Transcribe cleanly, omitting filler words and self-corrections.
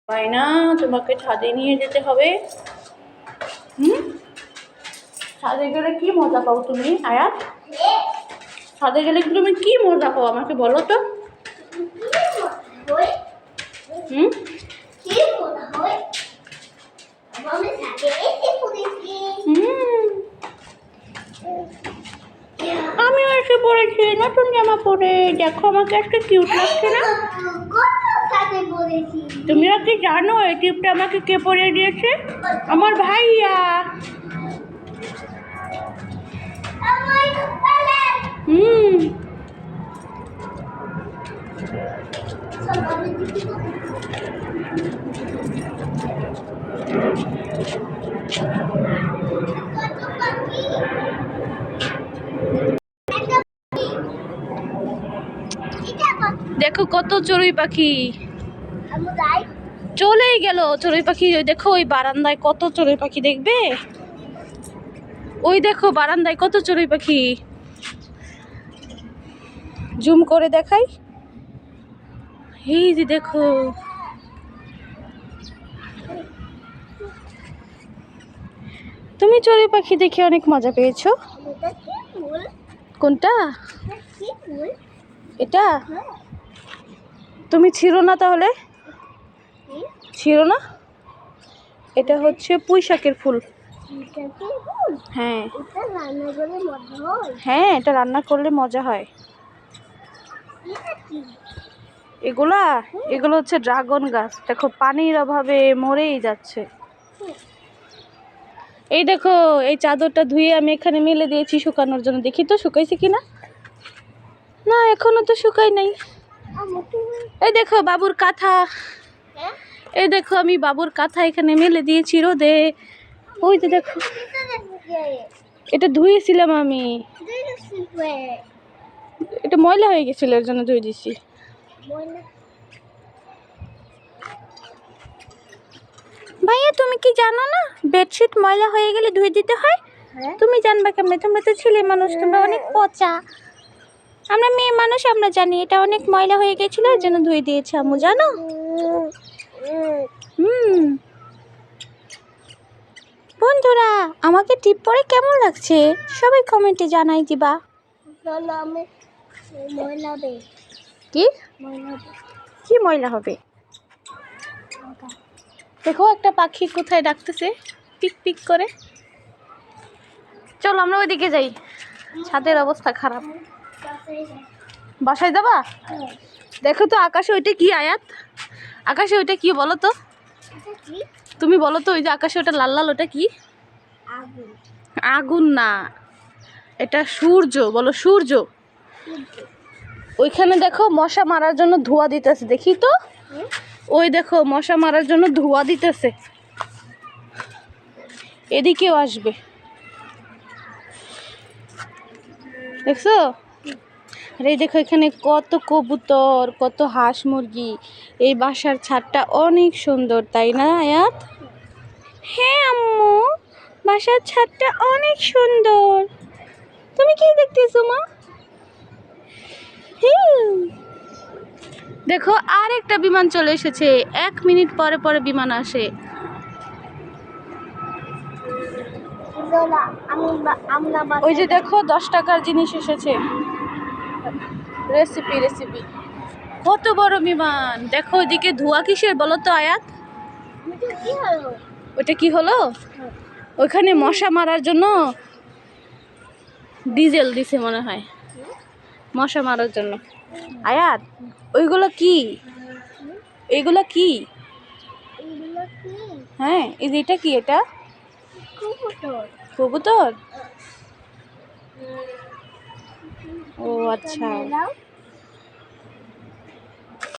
তাই না, তোমাকে ছাদে নিয়ে যেতে হবে। ছাদে গেলে কি মজা পাও তুমি আয়াত? ছাদে গেলে তুমি কি মজা পাও আমাকে বলো তো। আমিও এসে পড়েছি নতুন জামা পরে, দেখো আমাকে একটা কিউট লাগছে না? তুমিও কি জানো এই টিপটা আমাকে কে পরিয়ে দিয়েছে? আমার ভাইয়া। দেখো কত চড়ুই পাখি চলেই গেল। চড়ুই পাখি দেখো ওই বারান্দায় কত চড়ুই পাখি, দেখবে ওই দেখো বারান্দায় কত চড়ুই পাখি। জুম করে দেখাই, এই যে দেখো। তুমি চড়ুই পাখি দেখে অনেক মজা পেয়েছো? কোনটা? এটা তুমি ছিঁড়ো না তাহলে, ছিঁড়ো না। এটা হচ্ছে পুঁই শাকের ফুল। হ্যাঁ হ্যাঁ, এটা রান্না করলে মজা হয়। এগুলো হচ্ছে ড্রাগন গাছ। দেখো পানির অভাবে মরেই যাচ্ছে। এই দেখো এই চাদরটা ধুয়ে আমি এখানে মেলে দিয়েছি শুকানোর জন্য, দেখি তো শুকাইছে কিনা। না এখনো তো শুকাই নাই। এই দেখো বাবুর কাঁথা, এই দেখো আমি বাবুর কাঁথা এখানে মেলে দিয়েছি রোদে। ওই যে দেখো, এটা ধুয়েছিলাম আমি, এটা ময়লা হয়ে গেছিল এর জন্য ধুয়ে দিছি। ভাইয়া তুমি কি জানো না বেডশিট ময়লা হয়ে গেলে ধুয়ে দিতে হয়? তুমি জানবা কেমনে? তোমরা তো ছেলে মানুষ, তোমরা অনেক পচা। আমরা মেয়ে মানুষ, আমরা জানি এটা অনেক ময়লা হয়ে গেছিল এর জন্য ধুয়ে দিয়েছে আম্মু, জানো? বন্ধুরা আমাকে টিপ পরে কেমন লাগছে সবাই কমেন্টে জানাই দিবা। কি কি ময়লা হবে? দেখো একটা পাখি কোথায় ডাকতেছে পিক পিক করে। চলো আমরা ওইদিকে যাই, ছাদের অবস্থা খারাপ। বাসায় যাবা? দেখো তো আকাশে ওইটা কি আয়াত? আকাশে ওইটা কি বলো তো? তুমি বলো তো, ওই যে আকাশে ওটা লাল লাল ওটা কি? আগুন না, এটা সূর্য। বলো সূর্য। ওইখানে দেখো মশা মারার জন্য ধোঁয়া দিতেছে, দেখি তো। ওই দেখো মশা মারার জন্য ধোঁয়া দিতেছে, এদিকেও আসবে, দেখছো? আর এই দেখো এখানে কত কবুতর, কত হাঁস মুরগি। এই বাসার ছাদটা অনেক সুন্দর, তাই না আয়াত? হ্যাঁ আম্মু, বাসার ছাদটা অনেক সুন্দর। তুমি কি দেখতেছো মা? দেখো আর একটা বিমান চলে এসেছে, 1 মিনিট পরে পরে বিমান আসে। ওই যে দেখো 10 টাকার জিনিস এসেছে, রেসিপি রেসিপি। কত বড় বিমান, দেখো ওইদিকে ধোঁয়া কিসের বলো তো আয়াত? ওইটা কি হলো? ওইখানে মশা মারার জন্য ডিজেল দিছে মনে হয়, মশা মারার জন্য। আয়াত ওইগুলো কি? এইগুলো কি? হ্যাঁ এই যে এটা কি? এটা কবুতর। ও আচ্ছা।